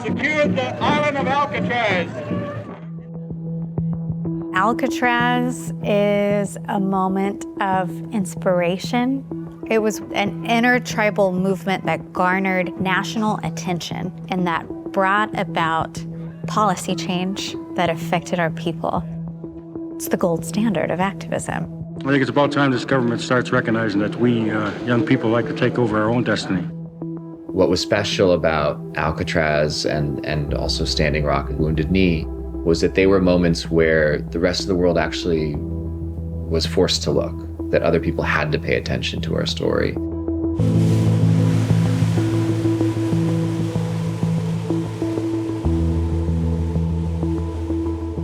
secured the island of Alcatraz. Alcatraz is a moment of inspiration. It was an intertribal movement that garnered national attention and that brought about policy change that affected our people. It's the gold standard of activism. I think it's about time this government starts recognizing that we young people like to take over our own destiny. What was special about Alcatraz and also Standing Rock and Wounded Knee was that they were moments where the rest of the world actually was forced to look, that other people had to pay attention to our story.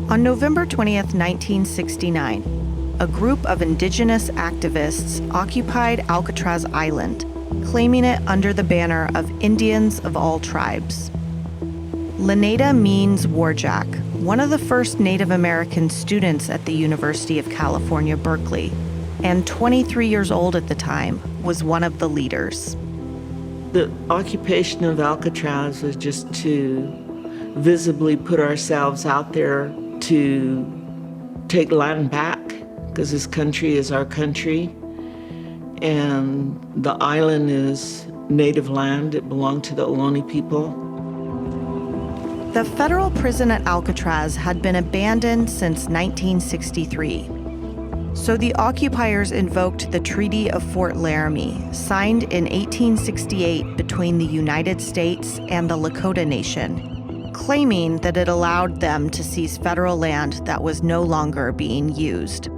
On November 20th, 1969, a group of Indigenous activists occupied Alcatraz Island, claiming it under the banner of Indians of all tribes. Lenada means warjack, one of the first Native American students at the University of California, Berkeley, and 23 years old at the time, was one of the leaders. The occupation of Alcatraz was just to visibly put ourselves out there to take land back, because this country is our country, and the island is native land. It belonged to the Ohlone people. The federal prison at Alcatraz had been abandoned since 1963. So the occupiers invoked the Treaty of Fort Laramie, signed in 1868 between the United States and the Lakota Nation, claiming that it allowed them to seize federal land that was no longer being used.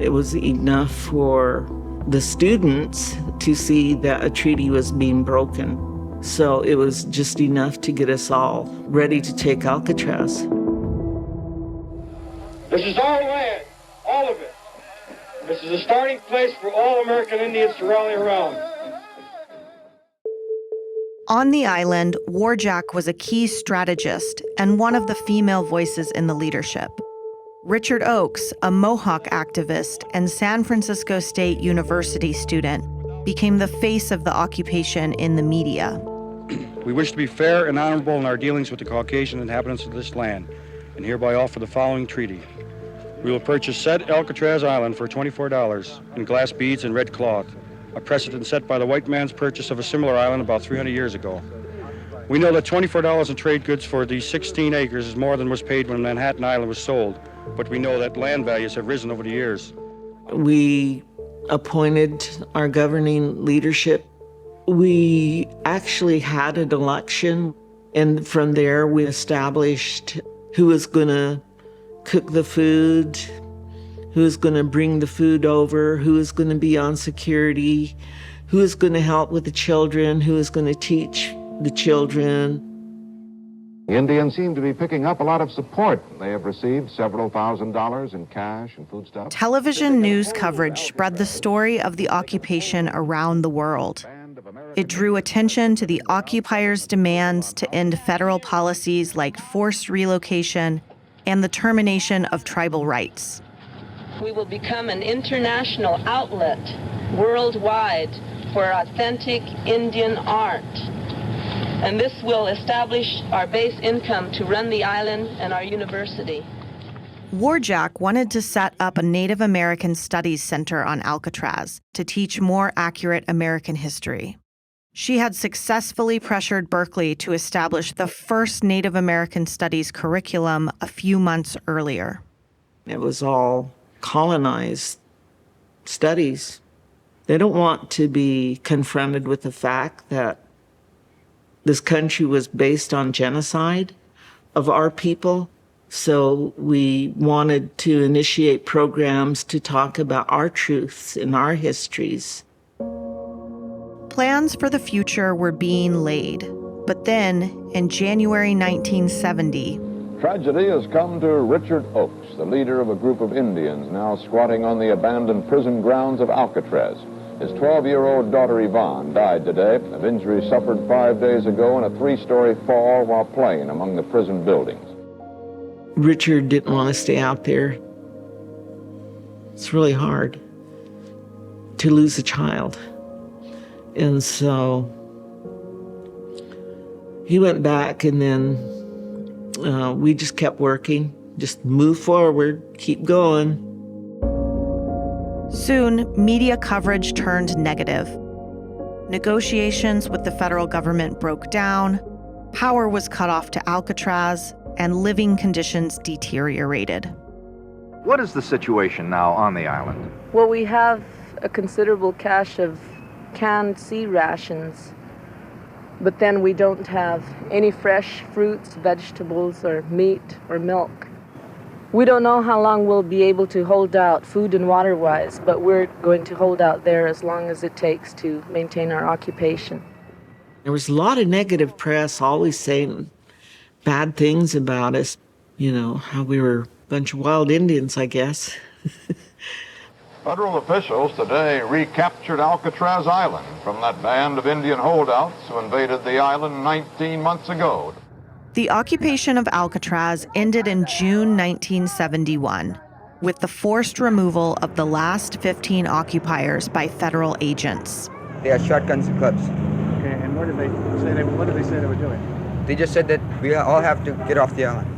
It was enough for the students to see that a treaty was being broken. So it was just enough to get us all ready to take Alcatraz. This is our land, all of it. This is a starting place for all American Indians to rally around. On the island, Warjack was a key strategist and one of the female voices in the leadership. Richard Oakes, a Mohawk activist and San Francisco State University student, became the face of the occupation in the media. We wish to be fair and honorable in our dealings with the Caucasian inhabitants of this land, and hereby offer the following treaty. We will purchase said Alcatraz Island for $24 in glass beads and red cloth, a precedent set by the white man's purchase of a similar island about 300 years ago. We know that $24 in trade goods for these 16 acres is more than was paid when Manhattan Island was sold, but we know that land values have risen over the years. We appointed our governing leadership. We actually had an election, and from there we established who was going to cook the food, who was going to bring the food over, who was going to be on security, who was going to help with the children, who was going to teach the children. The Indians seem to be picking up a lot of support. They have received several $1,000s in cash and foodstuffs. Television news coverage spread the story of the occupation around the world. It drew attention to the occupiers' demands to end federal policies like forced relocation and the termination of tribal rights. We will become an international outlet worldwide for authentic Indian art. And this will establish our base income to run the island and our university. Warjack wanted to set up a Native American Studies Center on Alcatraz to teach more accurate American history. She had successfully pressured Berkeley to establish the first Native American Studies curriculum a few months earlier. It was all colonized studies. They don't want to be confronted with the fact that this country was based on genocide of our people. So we wanted to initiate programs to talk about our truths and our histories. Plans for the future were being laid. But then, in January 1970, Tragedy has come to Richard Oakes, the leader of a group of Indians now squatting on the abandoned prison grounds of Alcatraz. His 12-year-old daughter Yvonne died today of injuries suffered 5 days ago in a 3-story fall while playing among the prison buildings. Richard didn't want to stay out there. It's really hard to lose a child. And so He went back, and then we just kept working, just move forward, keep going. Soon, media coverage turned negative. Negotiations with the federal government broke down, power was cut off to Alcatraz, and living conditions deteriorated. What is the situation now on the island? Well, we have a considerable cache of canned sea rations, but then we don't have any fresh fruits, vegetables, or meat or milk. We don't know how long we'll be able to hold out food and water-wise, but we're going to hold out there as long as it takes to maintain our occupation. There was a lot of negative press always saying bad things about us, how we were a bunch of wild Indians, I guess. Federal officials today recaptured Alcatraz Island from that band of Indian holdouts who invaded the island 19 months ago. The occupation of Alcatraz ended in June 1971, with the forced removal of the last 15 occupiers by federal agents. They had shotguns and clubs. Okay, and what did they say they were doing? They just said that we all have to get off the island.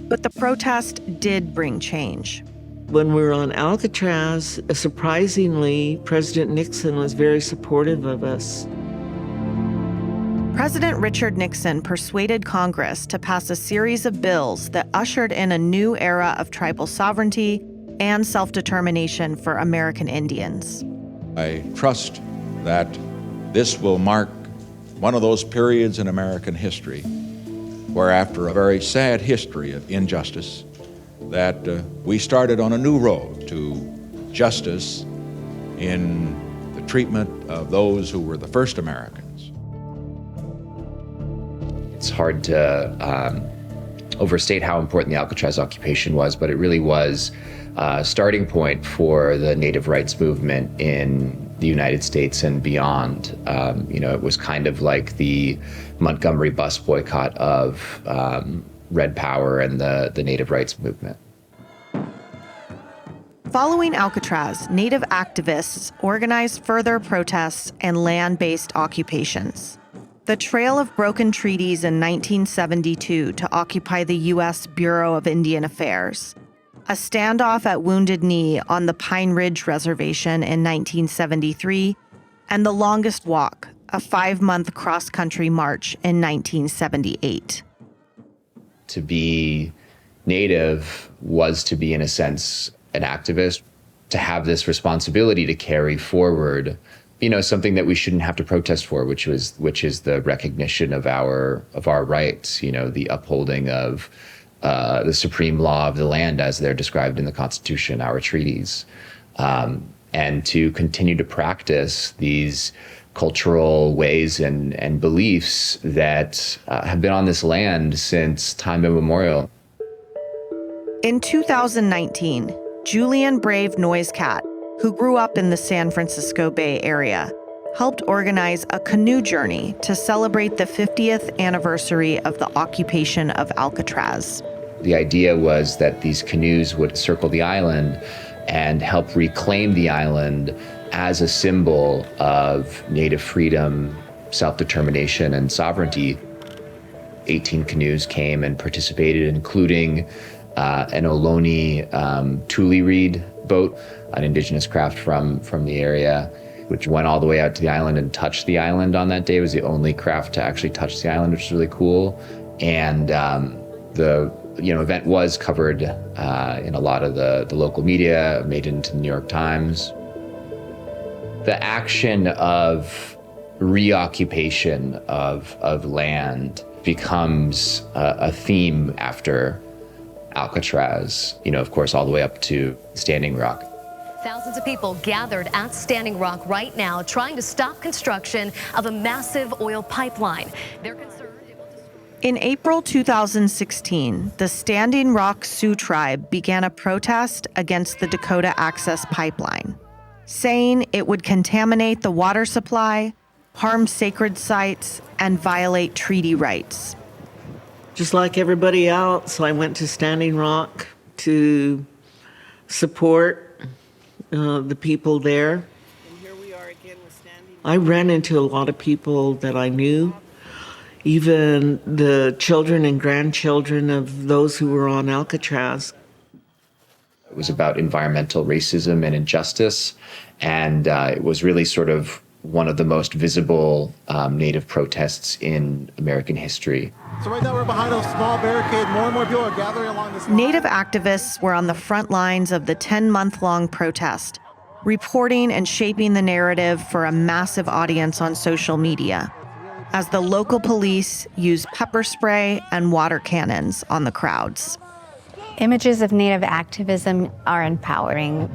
But the protest did bring change. When we were on Alcatraz, surprisingly, President Nixon was very supportive of us. President Richard Nixon persuaded Congress to pass a series of bills that ushered in a new era of tribal sovereignty and self-determination for American Indians. I trust that this will mark one of those periods in American history where, after a very sad history of injustice, that we started on a new road to justice in the treatment of those who were the first Americans. It's hard to overstate how important the Alcatraz occupation was, but it really was a starting point for the Native rights movement in the United States and beyond. It was kind of like the Montgomery bus boycott of Red Power and the Native rights movement. Following Alcatraz, Native activists organized further protests and land-based occupations. The trail of broken treaties in 1972 to occupy the U.S. Bureau of Indian Affairs, a standoff at Wounded Knee on the Pine Ridge Reservation in 1973, and the Longest Walk, a 5-month cross-country march in 1978. To be Native was to be, in a sense, an activist, to have this responsibility to carry forward something that we shouldn't have to protest for, which is the recognition of our rights, the upholding of the supreme law of the land as they're described in the Constitution, our treaties, and to continue to practice these cultural ways and beliefs that have been on this land since time immemorial. In 2019, Julian Brave Noisecat, who grew up in the San Francisco Bay Area, helped organize a canoe journey to celebrate the 50th anniversary of the occupation of Alcatraz. The idea was that these canoes would circle the island and help reclaim the island as a symbol of Native freedom, self-determination, and sovereignty. 18 canoes came and participated, including an Ohlone Thule Reed boat, an indigenous craft from the area, which went all the way out to the island and touched the island on that day. It was the only craft to actually touch the island, which is really cool. And the event was covered in a lot of the local media, made it into the New York Times. The action of reoccupation of land becomes a theme after Alcatraz, of course, all the way up to Standing Rock. Thousands of people gathered at Standing Rock right now trying to stop construction of a massive oil pipeline. They're concerned it will destroy. In April 2016, the Standing Rock Sioux Tribe began a protest against the Dakota Access Pipeline, saying it would contaminate the water supply, harm sacred sites, and violate treaty rights. Just like everybody else, I went to Standing Rock to support the people there. And here we are again with Standing Rock. I ran into a lot of people that I knew even the children and grandchildren of those who were on Alcatraz. It was about environmental racism and injustice, and it was really sort of one of the most visible Native protests in American history. So right now we're behind a small barricade. More and more people are gathering along this line. Native activists were on the front lines of the 10-month-long protest, reporting and shaping the narrative for a massive audience on social media, as the local police used pepper spray and water cannons on the crowds. Images of Native activism are empowering.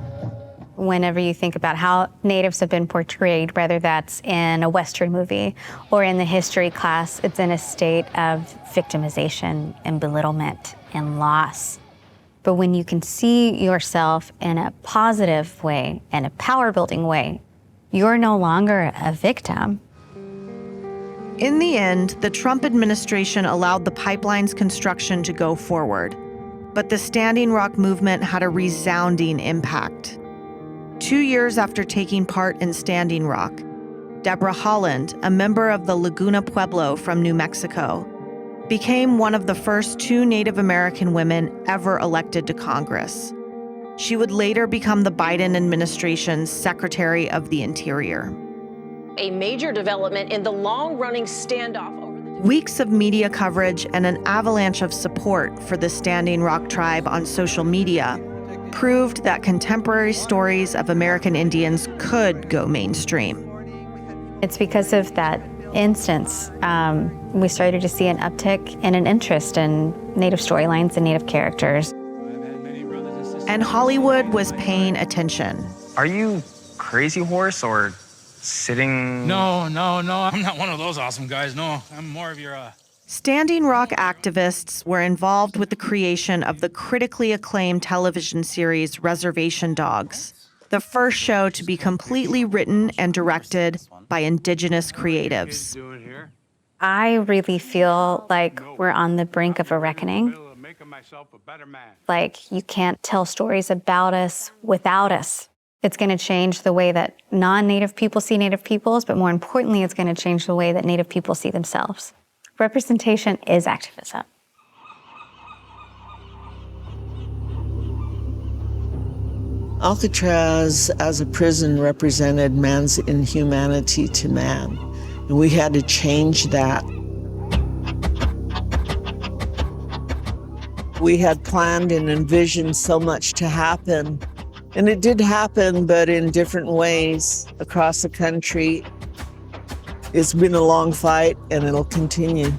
Whenever you think about how Natives have been portrayed, whether that's in a Western movie or in the history class, it's in a state of victimization and belittlement and loss. But when you can see yourself in a positive way and a power-building way, you're no longer a victim. In the end, the Trump administration allowed the pipeline's construction to go forward, but the Standing Rock movement had a resounding impact. 2 years after taking part in Standing Rock, Deborah Holland, a member of the Laguna Pueblo from New Mexico, became one of the first 2 Native American women ever elected to Congress. She would later become the Biden administration's Secretary of the Interior. A major development in the long-running standoff over the... Weeks of media coverage and an avalanche of support for the Standing Rock tribe on social media proved that contemporary stories of American Indians could go mainstream. It's because of that instance, we started to see an uptick in an interest in Native storylines and Native characters. And Hollywood was paying attention. Are you Crazy Horse or sitting? No, I'm not one of those awesome guys. No, I'm more of your... Standing Rock activists were involved with the creation of the critically acclaimed television series Reservation Dogs, the first show to be completely written and directed by Indigenous creatives. I really feel like we're on the brink of a reckoning. Like, you can't tell stories about us without us. It's going to change the way that non-Native people see Native peoples, but more importantly, it's going to change the way that Native people see themselves. Representation is activism. Alcatraz as a prison represented man's inhumanity to man, and we had to change that. We had planned and envisioned so much to happen, and it did happen, but in different ways across the country. It's been a long fight, and it'll continue.